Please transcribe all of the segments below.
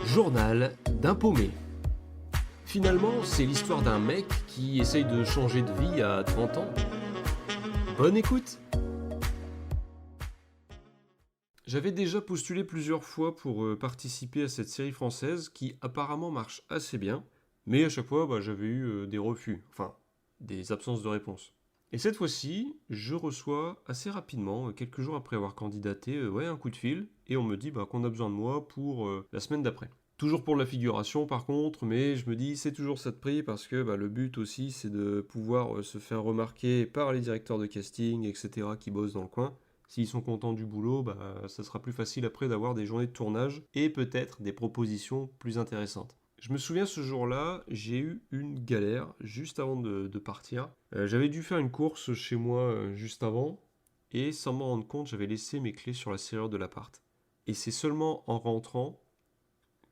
Journal d'un paumé. Finalement, c'est l'histoire d'un mec qui essaye de changer de vie à 30 ans. Bonne écoute! J'avais déjà postulé plusieurs fois pour participer à cette série française qui apparemment marche assez bien, mais à chaque fois j'avais eu des refus, enfin des absences de réponse. Et cette fois-ci, je reçois assez rapidement, quelques jours après avoir candidaté, un coup de fil, et on me dit qu'on a besoin de moi pour la semaine d'après. Toujours pour de la figuration par contre, mais je me dis c'est toujours ça de prix parce que le but aussi c'est de pouvoir se faire remarquer par les directeurs de casting, etc. qui bossent dans le coin. S'ils sont contents du boulot, ça sera plus facile après d'avoir des journées de tournage et peut-être des propositions plus intéressantes. Je me souviens ce jour-là, j'ai eu une galère juste avant de partir. J'avais dû faire une course chez moi juste avant et sans m'en rendre compte, j'avais laissé mes clés sur la serrure de l'appart. Et c'est seulement en rentrant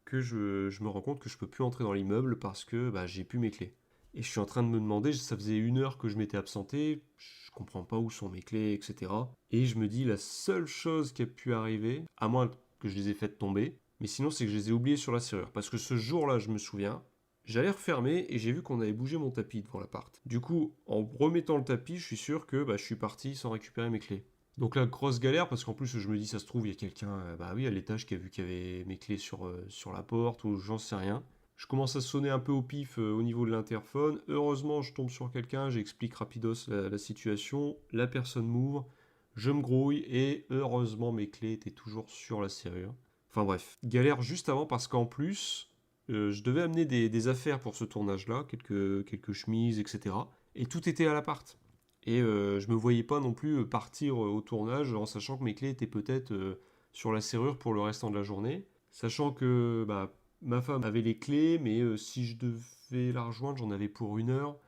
que je me rends compte que je peux plus entrer dans l'immeuble parce que j'ai plus mes clés. Et je suis en train de me demander, ça faisait 1 heure que je m'étais absenté, je comprends pas où sont mes clés, etc. Et je me dis, la seule chose qui a pu arriver, à moins que je les ai faites tomber, mais sinon c'est que je les ai oubliées sur la serrure. Parce que ce jour-là, je me souviens, j'allais refermer et j'ai vu qu'on avait bougé mon tapis devant l'appart. Du coup, en remettant le tapis, je suis sûr que je suis parti sans récupérer mes clés. Donc là, grosse galère, parce qu'en plus, je me dis, ça se trouve, il y a quelqu'un, à l'étage qui a vu qu'il y avait mes clés sur la porte, ou j'en sais rien. Je commence à sonner un peu au pif au niveau de l'interphone. Heureusement, je tombe sur quelqu'un, j'explique rapidos la situation. La personne m'ouvre, je me grouille, et heureusement, mes clés étaient toujours sur la serrure. Enfin bref, galère juste avant, parce qu'en plus, je devais amener des affaires pour ce tournage-là, quelques chemises, etc. Et tout était à l'appart. Et je me voyais pas non plus partir au tournage en sachant que mes clés étaient peut-être sur la serrure pour le restant de la journée. Sachant que ma femme avait les clés, mais si je devais la rejoindre, j'en avais pour 1 heure.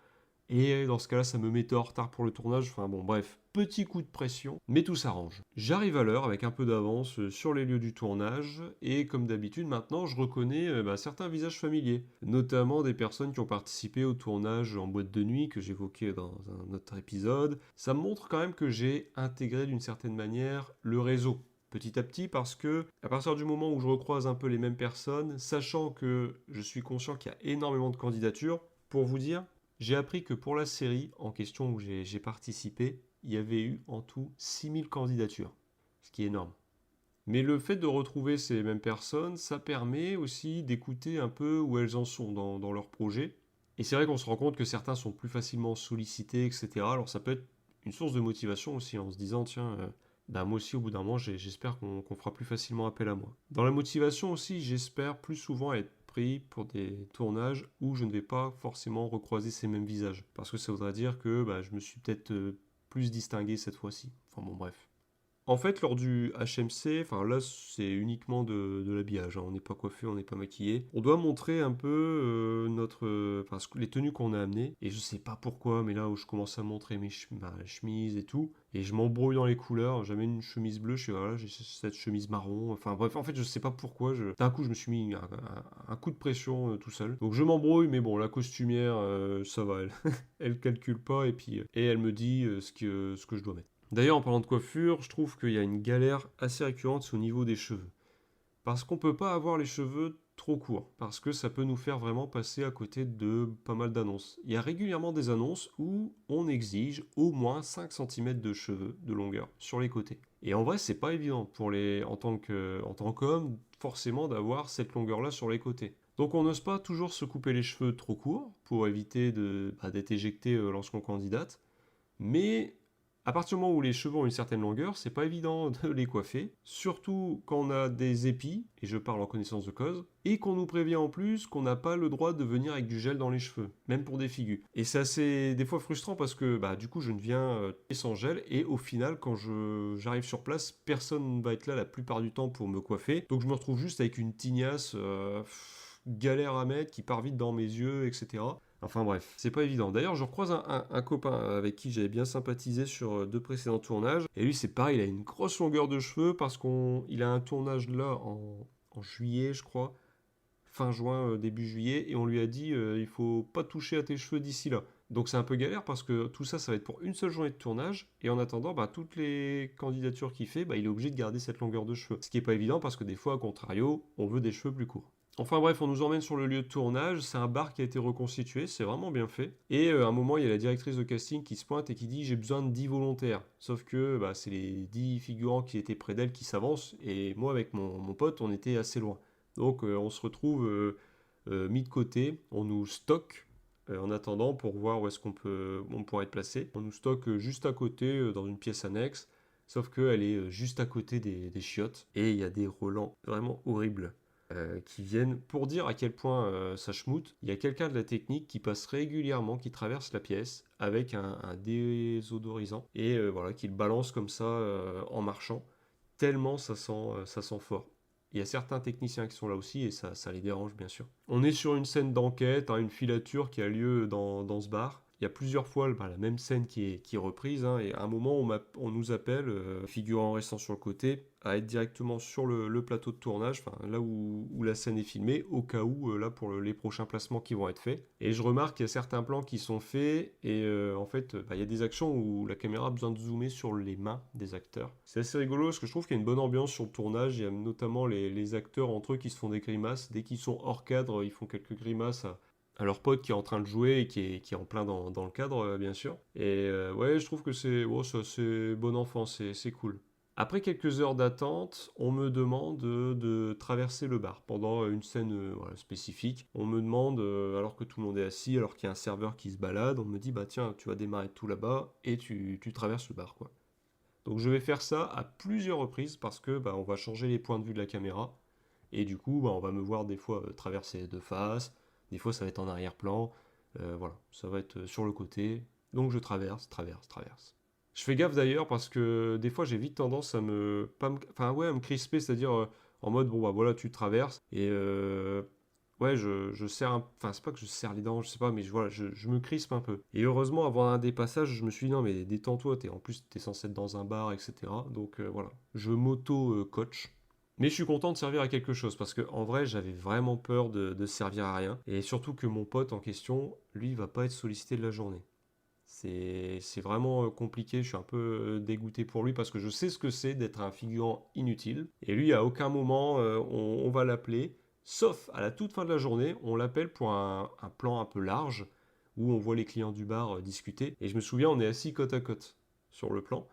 Et dans ce cas-là, ça me mettait en retard pour le tournage. Enfin bon, bref, petit coup de pression, mais tout s'arrange. J'arrive à l'heure avec un peu d'avance sur les lieux du tournage, et comme d'habitude, maintenant, je reconnais certains visages familiers, notamment des personnes qui ont participé au tournage en boîte de nuit que j'évoquais dans un autre épisode. Ça me montre quand même que j'ai intégré d'une certaine manière le réseau. Petit à petit, parce que à partir du moment où je recroise un peu les mêmes personnes, sachant que je suis conscient qu'il y a énormément de candidatures, pour vous dire, j'ai appris que pour la série en question où j'ai participé, il y avait eu en tout 6000 candidatures, ce qui est énorme. Mais le fait de retrouver ces mêmes personnes, ça permet aussi d'écouter un peu où elles en sont dans leur projet. Et c'est vrai qu'on se rend compte que certains sont plus facilement sollicités, etc. Alors ça peut être une source de motivation aussi en se disant, tiens, moi aussi au bout d'un moment, j'espère qu'on fera plus facilement appel à moi. Dans la motivation aussi, j'espère plus souvent être pris pour des tournages où je ne vais pas forcément recroiser ces mêmes visages. Parce que ça voudrait dire que je me suis peut-être plus distingué cette fois-ci. Enfin bon, bref. En fait, lors du HMC, enfin là, c'est uniquement de l'habillage, hein. On n'est pas coiffé, on n'est pas maquillé. On doit montrer un peu les tenues qu'on a amenées. Et je sais pas pourquoi, mais là où je commence à montrer ma chemise et tout, et je m'embrouille dans les couleurs. J'amène une chemise bleue, je fais voilà, j'ai cette chemise marron. Enfin bref, en fait, je sais pas pourquoi. D'un coup, je me suis mis un coup de pression tout seul. Donc je m'embrouille, mais bon, la costumière, ça va, elle, elle calcule pas, et elle me dit ce que je dois mettre. D'ailleurs, en parlant de coiffure, je trouve qu'il y a une galère assez récurrente, c'est au niveau des cheveux. Parce qu'on peut pas avoir les cheveux trop courts, parce que ça peut nous faire vraiment passer à côté de pas mal d'annonces. Il y a régulièrement des annonces où on exige au moins 5 cm de cheveux de longueur sur les côtés. Et en vrai, c'est pas évident en tant qu'homme, forcément d'avoir cette longueur-là sur les côtés. Donc on n'ose pas toujours se couper les cheveux trop courts pour éviter d'être éjecté lorsqu'on candidate. Mais à partir du moment où les cheveux ont une certaine longueur, c'est pas évident de les coiffer, surtout quand on a des épis, et je parle en connaissance de cause, et qu'on nous prévient en plus qu'on n'a pas le droit de venir avec du gel dans les cheveux, même pour des figues. Et c'est assez des fois frustrant parce que du coup je ne viens sans gel, et au final quand j'arrive sur place, personne ne va être là la plupart du temps pour me coiffer, donc je me retrouve juste avec une tignasse galère à mettre qui part vite dans mes yeux, etc. Enfin bref, c'est pas évident. D'ailleurs, je recroise un copain avec qui j'avais bien sympathisé sur 2 précédents tournages. Et lui, c'est pareil, il a une grosse longueur de cheveux parce qu'il a un tournage là en juillet, je crois. Fin juin, début juillet. Et on lui a dit, il faut pas toucher à tes cheveux d'ici là. Donc c'est un peu galère parce que tout ça, ça va être pour une seule journée de tournage. Et en attendant, toutes les candidatures qu'il fait, il est obligé de garder cette longueur de cheveux. Ce qui est pas évident parce que des fois, à contrario, on veut des cheveux plus courts. Enfin bref, on nous emmène sur le lieu de tournage, c'est un bar qui a été reconstitué, c'est vraiment bien fait. Et à un moment, il y a la directrice de casting qui se pointe et qui dit j'ai besoin de 10 volontaires. Sauf que bah, c'est les 10 figurants qui étaient près d'elle qui s'avancent, et moi avec mon pote, on était assez loin. Donc on se retrouve mis de côté, on nous stocke en attendant pour voir où est-ce on pourrait être placé. On nous stocke juste à côté, dans une pièce annexe, sauf qu'elle est juste à côté des chiottes, et il y a des relents vraiment horribles qui viennent pour dire à quel point ça schmoute. Il y a quelqu'un de la technique qui passe régulièrement, qui traverse la pièce avec un désodorisant et voilà, qui le balance comme ça en marchant, tellement ça sent fort. Il y a certains techniciens qui sont là aussi et ça les dérange bien sûr. On est sur une scène d'enquête, hein, une filature qui a lieu dans ce bar. Il y a plusieurs fois bah, la même scène qui est reprise, hein, et à un moment on nous appelle, figurant restant sur le côté, à être directement sur le plateau de tournage, enfin là où la scène est filmée, au cas où, là pour les prochains placements qui vont être faits. Et je remarque qu'il y a certains plans qui sont faits et en fait bah, il y a des actions où la caméra a besoin de zoomer sur les mains des acteurs. C'est assez rigolo parce que je trouve qu'il y a une bonne ambiance sur le tournage. Il y a notamment les acteurs entre eux qui se font des grimaces. Dès qu'ils sont hors cadre, ils font quelques grimaces à leur pote qui est en train de jouer et qui est en plein dans le cadre, bien sûr. Et ouais, je trouve que c'est bon enfant, c'est cool. Après quelques heures d'attente, on me demande de traverser le bar pendant une scène voilà, spécifique. On me demande, alors que tout le monde est assis, alors qu'il y a un serveur qui se balade, on me dit bah tiens, tu vas démarrer tout là-bas et tu traverses le bar quoi. Donc je vais faire ça à plusieurs reprises parce que bah, on va changer les points de vue de la caméra et du coup bah, on va me voir des fois traverser de face, des fois ça va être en arrière-plan, voilà, ça va être sur le côté. Donc je traverse. Je fais gaffe d'ailleurs parce que des fois j'ai vite tendance à me, pas me, enfin ouais, à me crisper, c'est-à-dire en mode bon bah voilà tu traverses et ouais je serre, enfin c'est pas que je serre les dents, je sais pas, mais voilà je me crispe un peu. Et heureusement avant un des passages je me suis dit non mais détends-toi, en plus t'es censé être dans un bar etc. Donc voilà, je m'auto coach. Mais je suis content de servir à quelque chose parce que en vrai j'avais vraiment peur de servir à rien et surtout que mon pote en question lui il va pas être sollicité de la journée. C'est vraiment compliqué, je suis un peu dégoûté pour lui parce que je sais ce que c'est d'être un figurant inutile. Et lui, à aucun moment, on va l'appeler, sauf à la toute fin de la journée, on l'appelle pour un plan un peu large où on voit les clients du bar discuter. Et je me souviens, on est assis côte à côte sur le plan.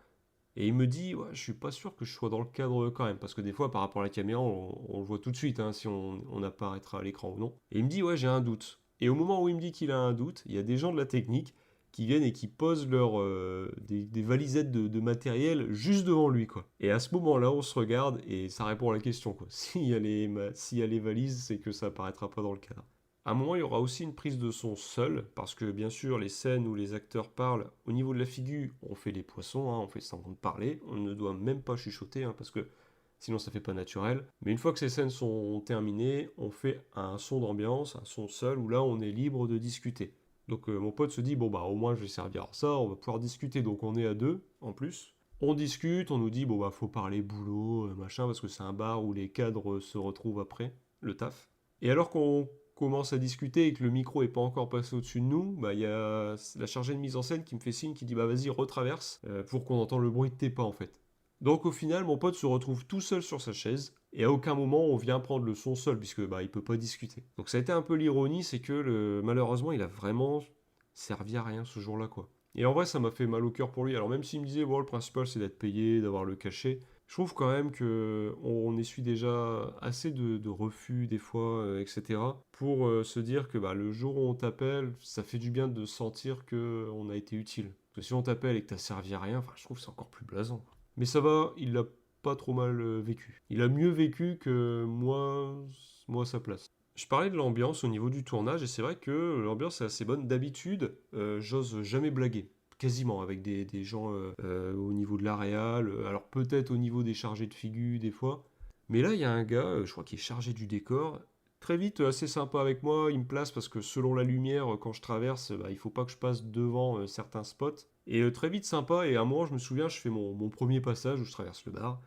Et il me dit, ouais, je suis pas sûr que je sois dans le cadre quand même, parce que des fois, par rapport à la caméra, on le voit tout de suite, hein, si on apparaîtra à l'écran ou non. Et il me dit, ouais, j'ai un doute. Et au moment où il me dit qu'il a un doute, il y a des gens de la technique qui viennent et qui posent des valisettes de matériel juste devant lui, quoi. Et à ce moment-là, on se regarde et ça répond à la question, quoi. S'il y a les valises, c'est que ça apparaîtra pas dans le cadre. À un moment, il y aura aussi une prise de son seul, parce que bien sûr, les scènes où les acteurs parlent, au niveau de la figure, on fait les poissons, hein, on fait semblant de parler, on ne doit même pas chuchoter, hein, parce que sinon ça fait pas naturel. Mais une fois que ces scènes sont terminées, on fait un son d'ambiance, un son seul, où là on est libre de discuter. Donc mon pote se dit, bon bah au moins je vais servir à ça, on va pouvoir discuter, donc on est à deux en plus. On discute, on nous dit, bon bah faut parler boulot, machin, parce que c'est un bar où les cadres se retrouvent après, le taf. Et alors qu'on commence à discuter et que le micro est pas encore passé au-dessus de nous, bah il y a la chargée de mise en scène qui me fait signe, qui dit bah vas-y retraverse pour qu'on entende le bruit de tes pas en fait. Donc au final, mon pote se retrouve tout seul sur sa chaise et à aucun moment on vient prendre le son seul puisque bah il peut pas discuter. Donc ça a été un peu l'ironie, c'est que malheureusement il a vraiment servi à rien ce jour-là quoi. Et en vrai ça m'a fait mal au cœur pour lui. Alors même s'il me disait bon le principal c'est d'être payé, d'avoir le cachet, je trouve quand même que on essuie déjà assez de refus des fois, etc. pour se dire que bah, le jour où on t'appelle, ça fait du bien de sentir que on a été utile. Parce que si on t'appelle et que t'as servi à rien, enfin, je trouve que c'est encore plus blasant. Mais ça va, il l'a pas trop mal vécu. Il a mieux vécu que moi à sa place. Je parlais de l'ambiance au niveau du tournage et c'est vrai que l'ambiance est assez bonne. D'habitude, j'ose jamais blaguer quasiment avec des gens au niveau de la réal, alors peut-être au niveau des chargés de figure des fois. Mais là, il y a un gars, je crois qu'il est chargé du décor, très vite assez sympa avec moi, il me place parce que selon la lumière, quand je traverse, bah, il faut pas que je passe devant certains spots. Et très vite sympa, et à un moment, je me souviens, je fais mon premier passage où je traverse le bar.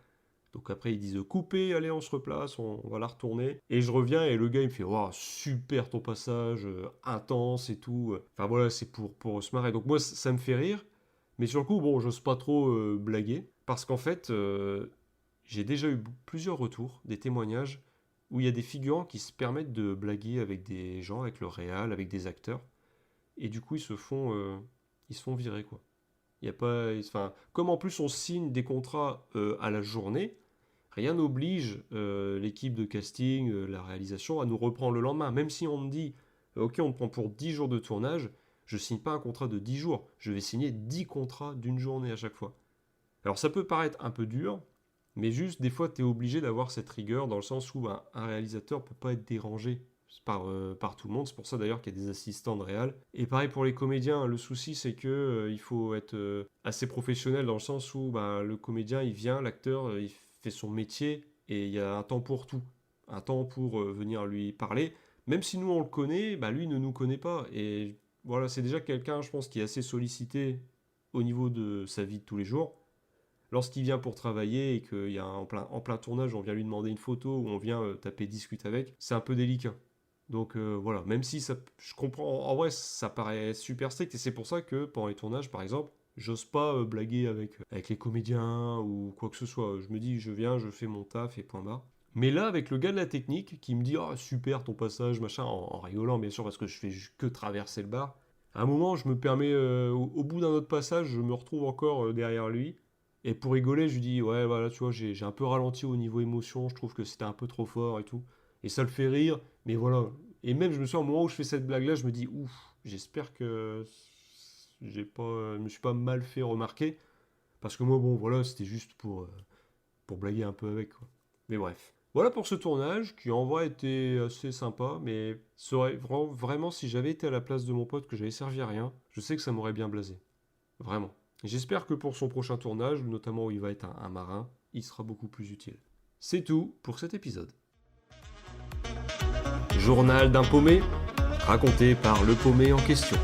Donc après, ils disent couper, allez, on se replace, on va la retourner. Et je reviens et le gars, il me fait waouh, super ton passage, intense et tout. Enfin voilà, c'est pour se marrer. Donc moi, ça me fait rire. Mais sur le coup, bon, j'ose pas trop blaguer. Parce qu'en fait, j'ai déjà eu plusieurs retours, des témoignages où il y a des figurants qui se permettent de blaguer avec des gens, avec le réal, avec des acteurs, et du coup ils se font virer quoi. Il y a pas, enfin, comme en plus on signe des contrats à la journée, rien n'oblige l'équipe de casting, la réalisation à nous reprendre le lendemain. Même si on me dit, ok, on te prend pour 10 jours de tournage, je signe pas un contrat de 10 jours, je vais signer 10 contrats d'une journée à chaque fois. Alors ça peut paraître un peu dur, mais juste des fois tu es obligé d'avoir cette rigueur dans le sens où un réalisateur peut pas être dérangé par tout le monde. C'est pour ça d'ailleurs qu'il y a des assistants de réal. Et pareil pour les comédiens, le souci c'est que il faut être assez professionnel dans le sens où le comédien il vient, l'acteur il fait son métier et il y a un temps pour tout. Un temps pour venir lui parler. Même si nous on le connaît, lui ne nous connaît pas. Et voilà, c'est déjà quelqu'un, je pense, qui est assez sollicité au niveau de sa vie de tous les jours. Lorsqu'il vient pour travailler et qu'il y a en plein tournage, on vient lui demander une photo ou on vient taper discute avec, c'est un peu délicat. Donc voilà, même si ça, je comprends, en vrai ça paraît super strict et c'est pour ça que pendant les tournages par exemple, j'ose pas blaguer avec les comédiens ou quoi que ce soit. Je me dis, je viens, je fais mon taf et point barre. Mais là, avec le gars de la technique qui me dit oh, super ton passage, machin, en rigolant bien sûr parce que je fais que traverser le bar, à un moment je me permets, au bout d'un autre passage, je me retrouve encore derrière lui. Et pour rigoler, je lui dis ouais, voilà, tu vois, j'ai un peu ralenti au niveau émotion, je trouve que c'était un peu trop fort et tout. Et ça le fait rire, mais voilà. Et même, je me souviens, au moment où je fais cette blague-là, je me dis ouf, j'espère que je me suis pas mal fait remarquer. Parce que moi, bon, voilà, c'était juste pour blaguer un peu avec, quoi. Mais bref. Voilà pour ce tournage, qui en vrai était assez sympa, mais vraiment, si j'avais été à la place de mon pote, que j'avais servi à rien, je sais que ça m'aurait bien blasé. Vraiment. J'espère que pour son prochain tournage, notamment où il va être un marin, il sera beaucoup plus utile. C'est tout pour cet épisode. Journal d'un paumé, raconté par le paumé en question.